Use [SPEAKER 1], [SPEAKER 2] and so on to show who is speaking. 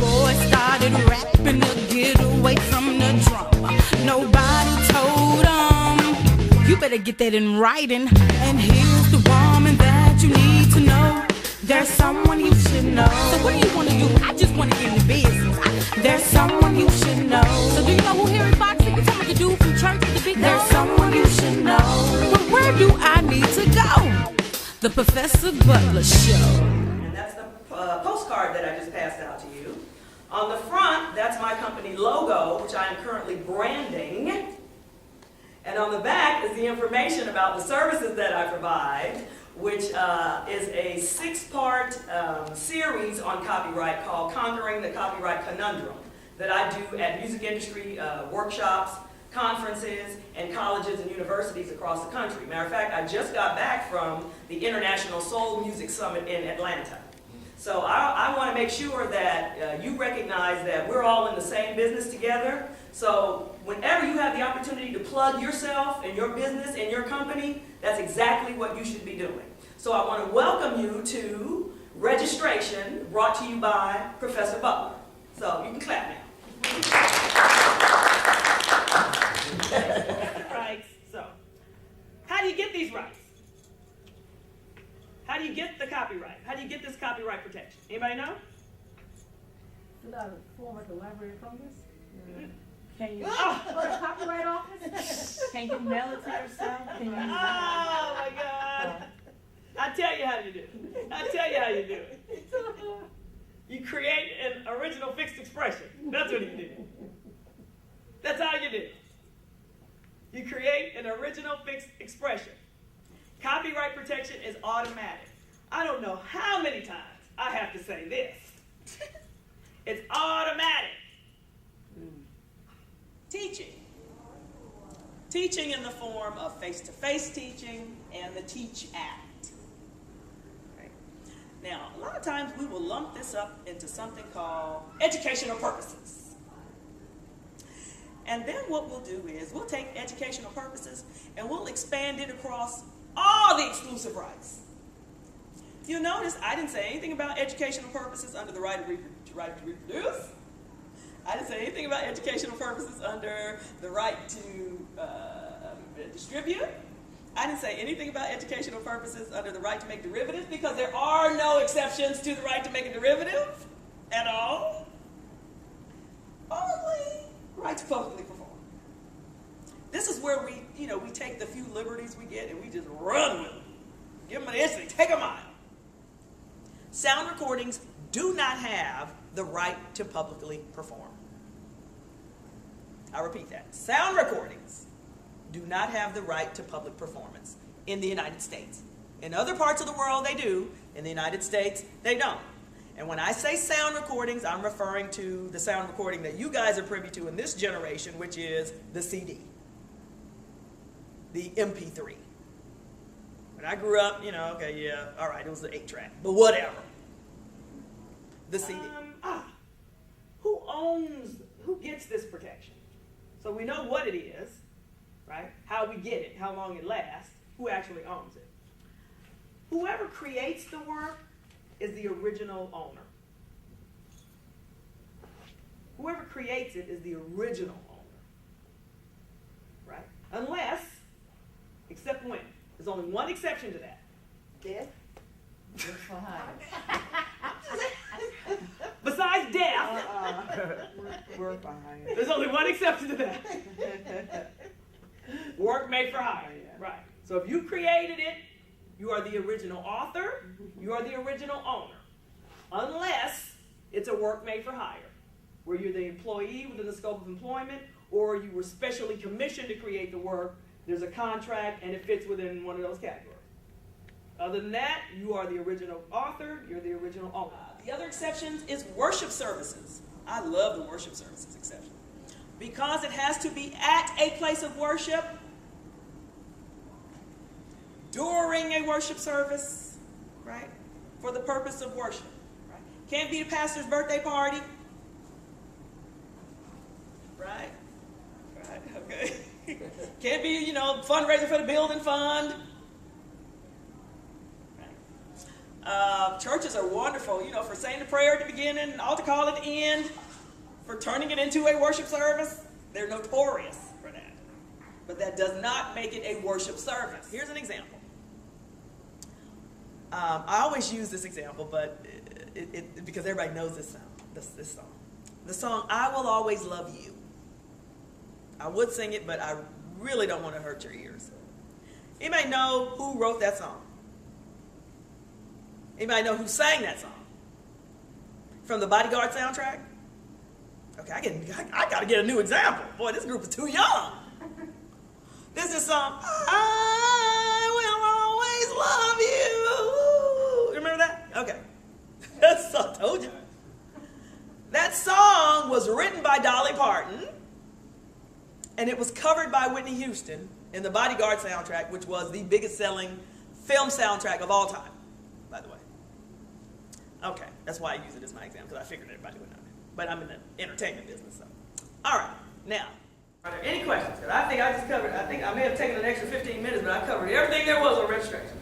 [SPEAKER 1] boy started rapping to get away from the drama. Nobody told him, you better get that in writing. And here's the woman that you need to know. There's someone you should know. So what do you want to do? I just want to get in the business. There's someone you should know. So do you know who Harry Fox is? You talking about the dude from church with the big nose? There's someone you should know. But where do I need to go? The Professor Butler Show.
[SPEAKER 2] And that's the postcard that I just passed out to you. On the front, that's my company logo, which I am currently branding. And on the back is the information about the services that I provide, which is a 6-part series on copyright called Conquering the Copyright Conundrum that I do at music industry workshops, conferences, and colleges and universities across the country. Matter of fact, I just got back from the International Soul Music Summit in Atlanta. So I want to make sure that you recognize that we're all in the same business together. So whenever you have the opportunity to plug yourself and your business and your company, that's exactly what you should be doing. So I want to welcome you to registration brought to you by Professor Butler. So you can clap now. Rights. So, how do you get these rights? How do you get the copyright? How do you get this copyright protection? Anybody know?
[SPEAKER 3] Fill out a form at the Library of Congress. Can you?
[SPEAKER 2] Oh.
[SPEAKER 3] The Copyright Office. Can you mail it to yourself? Can you?
[SPEAKER 2] Oh my God! I tell you how you do it. I tell you how you do it. You create an original fixed expression. That's what you do. That's how you do it. You create an original fixed expression. Copyright protection is automatic. I don't know how many times I have to say this. It's automatic. Teaching. Teaching in the form of face-to-face teaching and the TEACH Act. Right. Now, a lot of times we will lump this up into something called educational purposes. And then what we'll do is we'll take educational purposes and we'll expand it across all the exclusive rights. You'll notice I didn't say anything about educational purposes under the right to reproduce. I didn't say anything about educational purposes under the right to distribute. I didn't say anything about educational purposes under the right to make derivatives because there are no exceptions to the right to make a derivative at all. Only right to publicly perform. This is where we take the few liberties we get and we just run with them. Give them an instinct, take a mile. Sound recordings do not have the right to publicly perform. I repeat that. Sound recordings do not have the right to public performance in the United States. In other parts of the world, they do. In the United States, they don't. And when I say sound recordings, I'm referring to the sound recording that you guys are privy to in this generation, which is the CD, the MP3. When I grew up, all right, it was the 8-track, but whatever. The CD. Who gets this protection? So we know what it is, right? How we get it, how long it lasts, who actually owns it. Whoever creates the work is the original owner. Whoever creates it is the original owner, right? Unless, except when. There's only one exception to that. Death. Besides death,
[SPEAKER 3] We're behind.
[SPEAKER 2] there's only one exception to that. Work made for hire. Right. So if you created it, you are the original author, you are the original owner. Unless it's a work made for hire, where you're the employee within the scope of employment, or you were specially commissioned to create the work, there's a contract, and it fits within one of those categories. Other than that, you are the original author, you're the original owner. The other exception is worship services. I love the worship services exception. Because it has to be at a place of worship, during a worship service, right? For the purpose of worship, right? Can't be the pastor's birthday party, right? Right, okay. Can't be, fundraiser for the building fund. Right. Churches are wonderful, you know, for saying the prayer at the beginning, altar call at the end, for turning it into a worship service. They're notorious for that. But that does not make it a worship service. Here's an example. I always use this example, but because everybody knows this song. The song, "I Will Always Love You." I would sing it, but I really don't want to hurt your ears. Anybody know who wrote that song? Anybody know who sang that song? From the Bodyguard soundtrack? Okay, I got to get a new example. Boy, this group is too young. This is a song, "I Will Always Love You." Remember that? Okay. That's I told you. That song was written by Dolly Parton, and it was covered by Whitney Houston in the Bodyguard soundtrack, which was the biggest selling film soundtrack of all time, by the way. Okay, that's why I use it as my example, because I figured everybody would know that. But I'm in the entertainment business, so. All right, now, are there any questions? Because I think I just covered, I think I may have taken an extra 15 minutes, but I covered everything there was on registration.